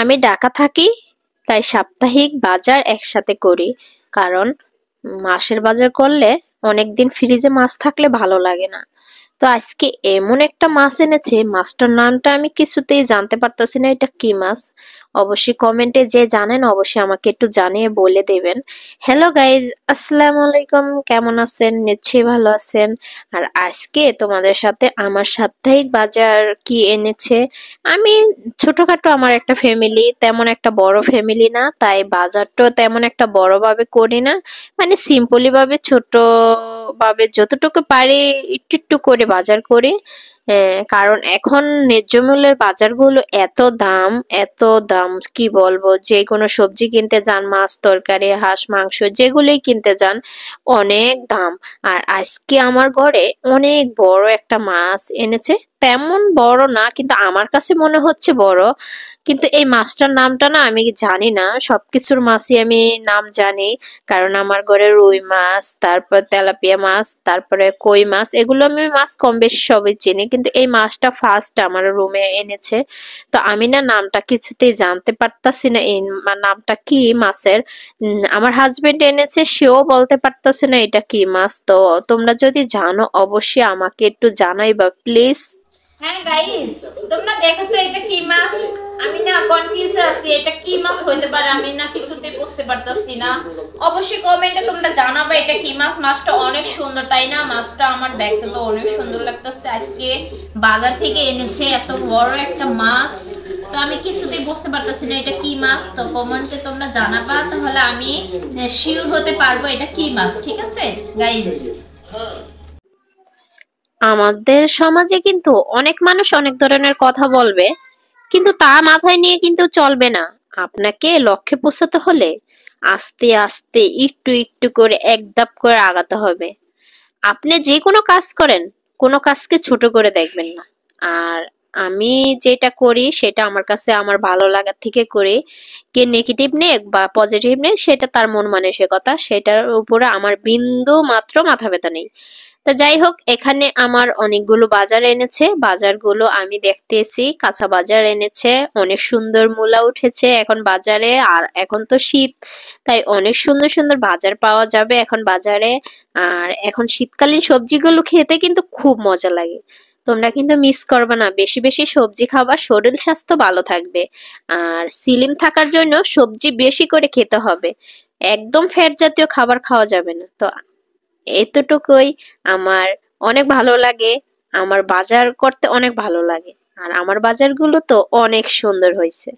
আমি ঢাকা থাকি, তাই সাপ্তাহিক বাজার একসাথে করি। কারণ মাসের বাজার করলে অনেকদিন ফ্রিজে মাছ থাকলে ভালো লাগে না। তো আজকে এমন একটা মাছ এনেছে, মাছটার নামটা আমি কিছুতেই জানতে পারতেছি না এটা কি মাছ। অবশ্যই কমেন্টে যে জানেন অবশ্যই আমাকে একটু জানিয়ে বলে দেবেন। হ্যালো গাইজ, আসসালামু আলাইকুম, কেমন আছেন? নিশ্চয়ই ভালো আছেন। আর আজকে তোমাদের সাথে আমার সাপ্তাহিক বাজার কি এনেছে। আমি ছোটখাটো আমার একটা ফ্যামিলি, তেমন একটা বড় ফ্যামিলি না, তাই বাজারটা তেমন একটা বড় ভাবে করি না। মানে সিম্পলি ভাবে ছোট ভাবে যতটুকু পারি একটু একটু করে বাজার করি। কারণ এখন ন্যায্য মূল্যের বাজারগুলো এত দাম কি বলবো, যে কোনো সবজি কিনতে যান, মাছ তরকারি হাঁস মাংস যেগুলোই কিনতে যান অনেক দাম। আর আজকে আমার ঘরে অনেক বড় একটা মাছ এনেছে। তেমন বড় না, কিন্তু আমার কাছে মনে হচ্ছে বড়। কিন্তু এই মাছটার নামটা না আমি জানি না। সবকিছুর মাছই আমি নাম জানি, কারণ আমার ঘরে রুই মাছ, তারপর তেলাপিয়া মাছ, তারপরে কই মাছ, এগুলো আমি মাছ কম বেশি সবই চিনি। কিন্তু এই মাছটা ফার্স্ট আমার রুমে এনেছে। তো আমি না নামটা কিছুতেই জানতে পারতাছি না, এই নামটা কি মাছের। আমার হাজবেন্ড এনেছে, সেও বলতে পারতাছে না এটা কি মাছ। তো তোমরা যদি জানো অবশ্যই আমাকে একটু জানাইবা প্লিজ। হ্যাঁ গাইস, তোমরা দেখো তো এটা কি মাছ। আমি না কনফিউজ আছি, এটা কি মাছ হইতে পারে, আমি না কিছুতে বুঝতে পারতাছি না। অবশ্যই কমেন্টে তোমরা জানাবে এটা কি মাছ। মাছটা অনেক সুন্দর, তাই না? মাছটা আমার দেখতে তো অনেক সুন্দর লাগতেছে। আজকে বাজার থেকে এনেছে এত বড় একটা মাছ, তো আমি কিছুতেই বুঝতে পারতাছি না এটা কি মাছ। তো কমেন্টে তোমরা জানাবা, তাহলে আমি শিওর হতে পারবো এটা কি মাছ। ঠিক আছে গাইস? আমাদের সমাজে কিন্তু অনেক মানুষ অনেক ধরনের কথা বলবে, কিন্তু তা মাথায় নিয়ে কিন্তু চলবে না। আপনাকে লক্ষ্যে পৌঁছাতে হলে আস্তে আস্তে একটু একটু করে এক ধাপ করে আগাতে হবে। আপনি যে কোনো কাজ করেন, কোনো কাজকে ছোট করে দেখবেন না। আর আমি যেটা করি সেটা আমার কাছে আমার ভালো লাগার থেকে করি। কে নেগেটিভ নেক বা পজিটিভ নেক সেটা তার মন মানসিকতা, সেটার উপরে আমার বিন্দু মাত্র মাথা ব্যথা নেই। তা যাই হোক, এখানে আমার অনেকগুলো বাজার এনেছে। বাজারগুলো আমি দেখতেছি, কাঁচা বাজার এনেছে। অনেক সুন্দর মূলা উঠেছে এখন বাজারে, আর এখন তো শীত, তাই অনেক সুন্দর সুন্দর বাজার পাওয়া যাবে এখন বাজারে। আর এখন শীতকালীন সবজিগুলো খেতে কিন্তু খুব মজা লাগে। তোমরা কিন্তু মিস করবে না, বেশি বেশি সবজি খাবার, শরীর স্বাস্থ্য ভালো থাকবে। আর স্লিম থাকার জন্য সবজি বেশি করে খেতে হবে। একদম ফ্যাট জাতীয় খাবার খাওয়া যাবে না। তো এতটুকুই। আমার অনেক ভালো লাগে, আমার বাজার করতে অনেক ভালো লাগে। আর আমার বাজারগুলো তো অনেক সুন্দর হয়েছে।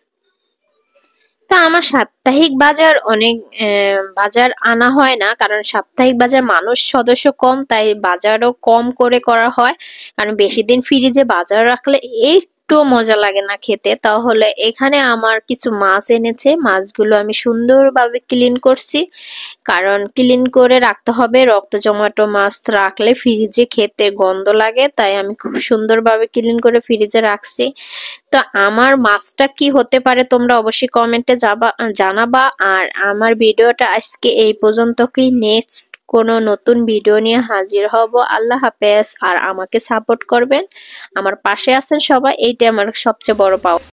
তা আমার সাপ্তাহিক বাজার অনেক বাজার আনা হয় না, কারণ সাপ্তাহিক বাজার মানুষ সদস্য কম, তাই বাজারও কম করে করা হয়। কারণ বেশি দিন ফ্রিজে বাজার রাখলে একটু মজা লাগে না খেতে। তাহলে এখানে আমার কিছু মাছ এনেছে, মাছগুলো আমি সুন্দরভাবে ক্লিন করছি। কারণ ক্লিন করে রাখতে হবে, রক্ত জমাটো মাছ রাখলে ফ্রিজে খেতে গন্ধ লাগে, তাই আমি খুব সুন্দরভাবে ক্লিন করে ফ্রিজে রাখছি। তো আমার মাছটা কি হতে পারে তোমরা অবশ্যই কমেন্টে জানাবা। আর আমার ভিডিওটা আজকে এই পর্যন্তই। নেক্সট কোনো নতুন ভিডিও নিয়ে হাজির হব। আল্লাহ হাফেজ। আর আমাকে সাপোর্ট করবেন, আমার পাশে আছেন সবাই, এইটা আমার সবচেয়ে বড় পাওয়া।